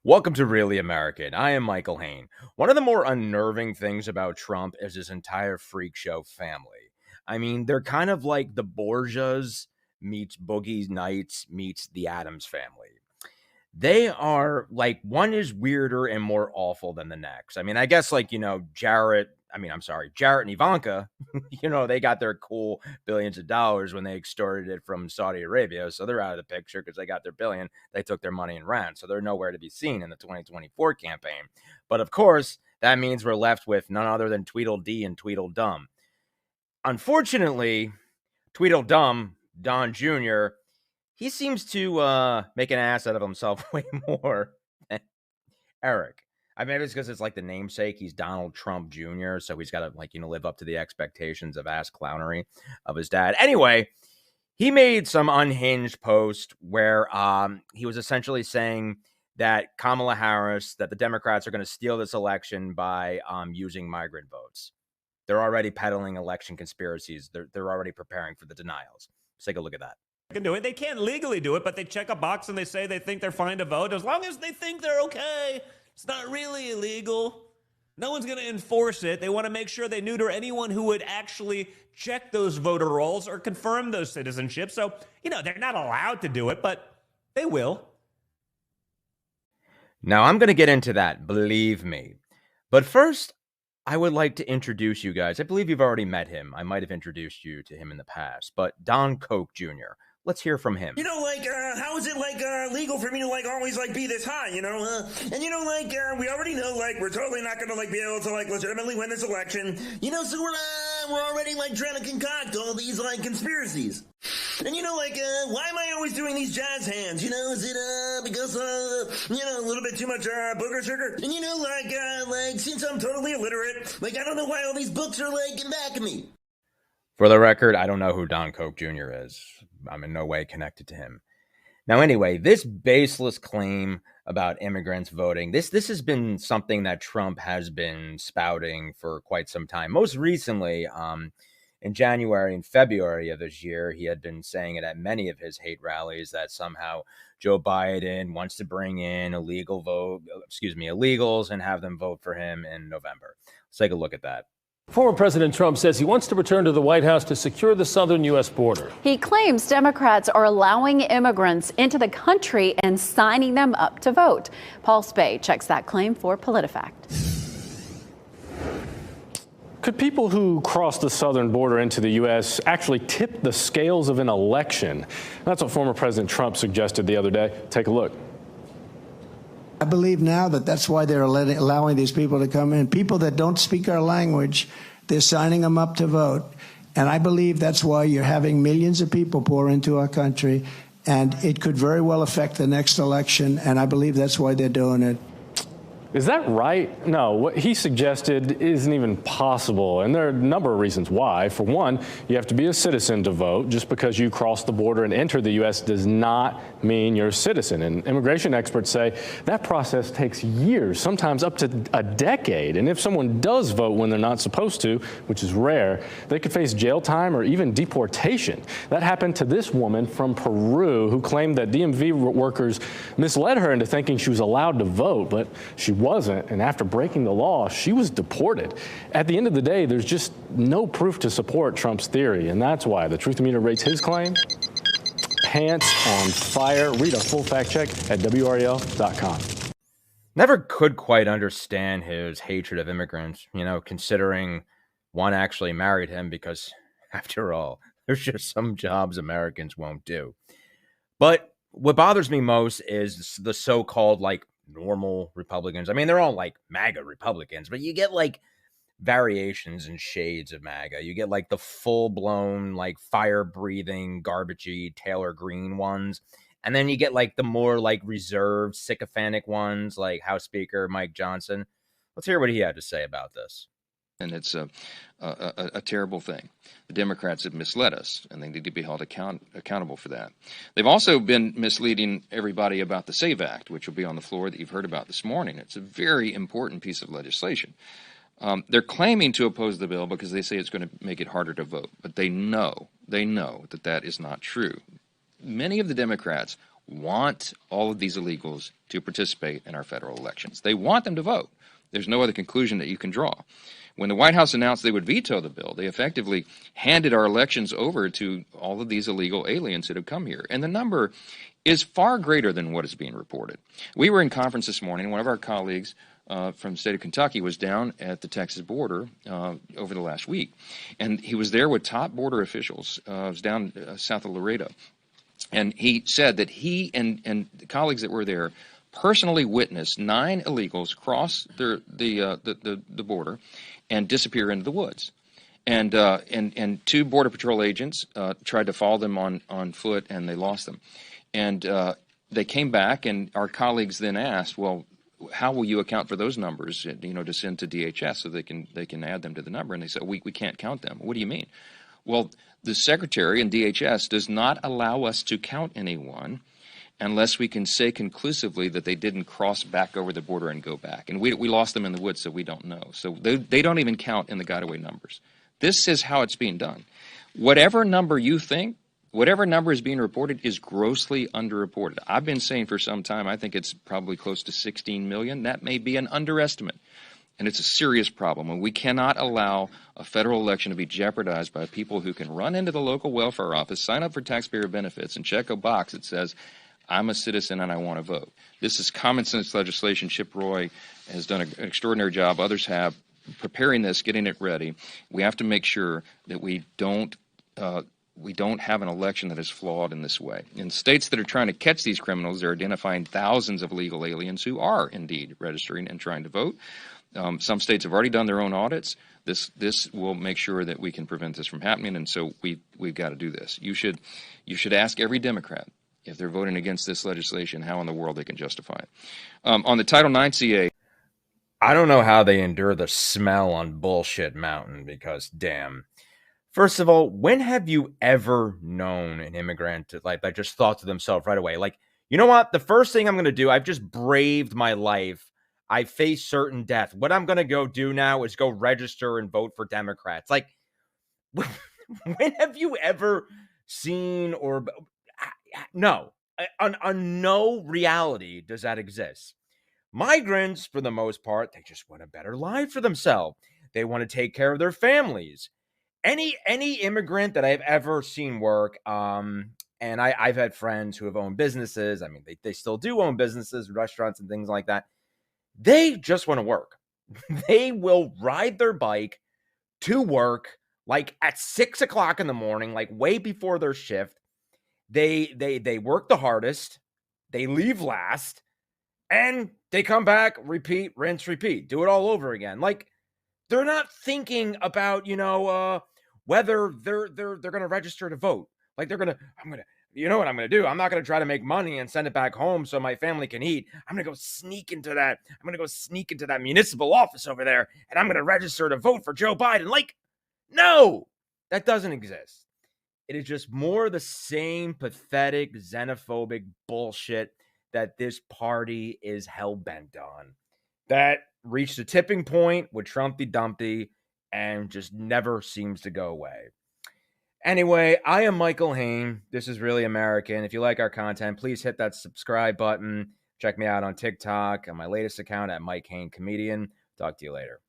Welcome to Really American. I am Michael Hain. One of the more unnerving things about Trump is his entire freak show family. I mean, they're kind of like the Borgias meets Boogie Nights meets the Addams family. They are like one is weirder and more awful than the next. I mean, I guess Jarrett and Ivanka, they got their cool billions of dollars when they extorted it from Saudi Arabia. So they're out of the picture because they got their billion. They took their money and ran. So they're nowhere to be seen in the 2024 campaign. But of course, that means we're left with none other than Tweedledee and Tweedledum. Unfortunately, Tweedledum, Don Jr., he seems to make an ass out of himself way more than Eric. I mean, it's because it's like the namesake. He's Donald Trump Jr., so he's got to live up to the expectations of ass clownery of his dad. Anyway, he made some unhinged post where he was essentially saying that Kamala Harris, that the Democrats are going to steal this election by using migrant votes. They're already peddling election conspiracies. They're already preparing for the denials. Let's take a look at that. Can do it. They can't legally do it, but they check a box and they say they think they're fine to vote. As long as they think they're okay, it's not really illegal. No one's going to enforce it. They want to make sure they neuter anyone who would actually check those voter rolls or confirm those citizenships. So, they're not allowed to do it, but they will. Now, I'm going to get into that, believe me. But first, I would like to introduce you guys. I believe you've already met him. I might have introduced you to him in the past, but Don Koch Jr. Let's hear from him. How is it, legal for me to, always, be this high, And, we already know, we're totally not going to, be able to, legitimately win this election. So we're already, trying to concoct all these, conspiracies. And, why am I always doing these jazz hands? Is it, because, a little bit too much, booger sugar? And, since I'm totally illiterate, I don't know why all these books are, in back of me. For the record, I don't know who Don Koch Jr. is. I'm in no way connected to him. Now, anyway, this baseless claim about immigrants voting, this has been something that Trump has been spouting for quite some time. Most recently, in January and February of this year, he had been saying it at many of his hate rallies that somehow Joe Biden wants to bring in illegals and have them vote for him in November. Let's take a look at that. Former President Trump says he wants to return to the White House to secure the southern U.S. border. He claims Democrats are allowing immigrants into the country and signing them up to vote. Paul Spade checks that claim for PolitiFact. Could people who cross the southern border into the U.S. actually tip the scales of an election? That's what former President Trump suggested the other day. Take a look. I believe now that's why they're allowing these people to come in. People that don't speak our language, they're signing them up to vote. And I believe that's why you're having millions of people pour into our country. And it could very well affect the next election. And I believe that's why they're doing it. Is that right? No, what he suggested isn't even possible, and there are a number of reasons why. For one, you have to be a citizen to vote. Just because you cross the border and enter the U.S. does not mean you're a citizen. And immigration experts say that process takes years, sometimes up to a decade. And if someone does vote when they're not supposed to, which is rare, they could face jail time or even deportation. That happened to this woman from Peru who claimed that DMV workers misled her into thinking she was allowed to vote, but she wasn't, and after breaking the law, she was deported. At the end of the day, there's just no proof to support Trump's theory, and that's why the Truth Meter rates his claim pants on fire. Read a full fact check at WREL.com. Never could quite understand his hatred of immigrants, considering one actually married him because, after all, there's just some jobs Americans won't do. But what bothers me most is the so-called, normal Republicans. I mean, they're all MAGA Republicans, but you get variations and shades of MAGA. You get the full-blown fire-breathing, garbagey Taylor Greene ones, and then you get the more reserved, sycophantic ones like House Speaker Mike Johnson. Let's hear what he had to say about this. And it's a terrible thing. The Democrats have misled us, and they need to be held accountable for that. They've also been misleading everybody about the SAVE Act, which will be on the floor that you've heard about this morning. It's a very important piece of legislation. They're claiming to oppose the bill because they say it's going to make it harder to vote, but they know that that is not true. Many of the Democrats want all of these illegals to participate in our federal elections. They want them to vote. There's no other conclusion that you can draw. When the White House announced they would veto the bill, they effectively handed our elections over to all of these illegal aliens that have come here. And the number is far greater than what is being reported. We were in conference this morning. One of our colleagues from the state of Kentucky was down at the Texas border over the last week. And he was there with top border officials. It was down south of Laredo. And he said that he and the colleagues that were there personally witnessed 9 illegals cross the border and disappear into the woods. And 2 Border Patrol agents tried to follow them on foot, and they lost them. And they came back, and our colleagues then asked, well, how will you account for those numbers, to send to DHS so they can add them to the number? And they said, we can't count them. What do you mean? Well, the Secretary and DHS does not allow us to count anyone unless we can say conclusively that they didn't cross back over the border and go back. And we lost them in the woods, so we don't know. So they don't even count in the got-away numbers. This is how it's being done. Whatever number you think, whatever number is being reported is grossly underreported. I've been saying for some time, I think it's probably close to 16 million. That may be an underestimate. And it's a serious problem, and we cannot allow a federal election to be jeopardized by people who can run into the local welfare office, sign up for taxpayer benefits, and check a box that says, I'm a citizen and I want to vote. This is common sense legislation. Chip Roy has done an extraordinary job. Others have, preparing this, getting it ready. We have to make sure that we don't have an election that is flawed in this way. In states that are trying to catch these criminals, they're identifying thousands of illegal aliens who are indeed registering and trying to vote. Some states have already done their own audits. This will make sure that we can prevent this from happening, and so we've got to do this. You should ask every Democrat, if they're voting against this legislation, how in the world they can justify it. On the Title IX CA, I don't know how they endure the smell on Bullshit Mountain because, damn. First of all, when have you ever known an immigrant that just thought to themselves right away, like, you know what? The first thing I'm going to do, I've just braved my life. I face certain death. What I'm going to go do now is go register and vote for Democrats. Like, when have you ever seen or no, on no reality does that exist. Migrants, for the most part, they just want a better life for themselves. They want to take care of their families. Any immigrant that I've ever seen work, and I've had friends who have owned businesses. I mean, they still do own businesses, restaurants, and things like that. They just want to work. They will ride their bike to work like at 6 o'clock in the morning, like way before their shift. They work the hardest. They leave last, and they come back, repeat, rinse, repeat, do it all over again. Like, they're not thinking about, whether they're going to register to vote. Like, you know what I'm going to do? I'm not going to try to make money and send it back home so my family can eat. I'm going to go sneak into that municipal office over there, and I'm going to register to vote for Joe Biden. Like, no, that doesn't exist. It is just more the same pathetic, xenophobic bullshit that this party is hell-bent on. That reached a tipping point with Trumpy Dumpty and just never seems to go away. Anyway, I am Michael Hain. This is Really American. If you like our content, please hit that subscribe button. Check me out on TikTok, on my latest account at Mike Hain Comedian. Talk to you later.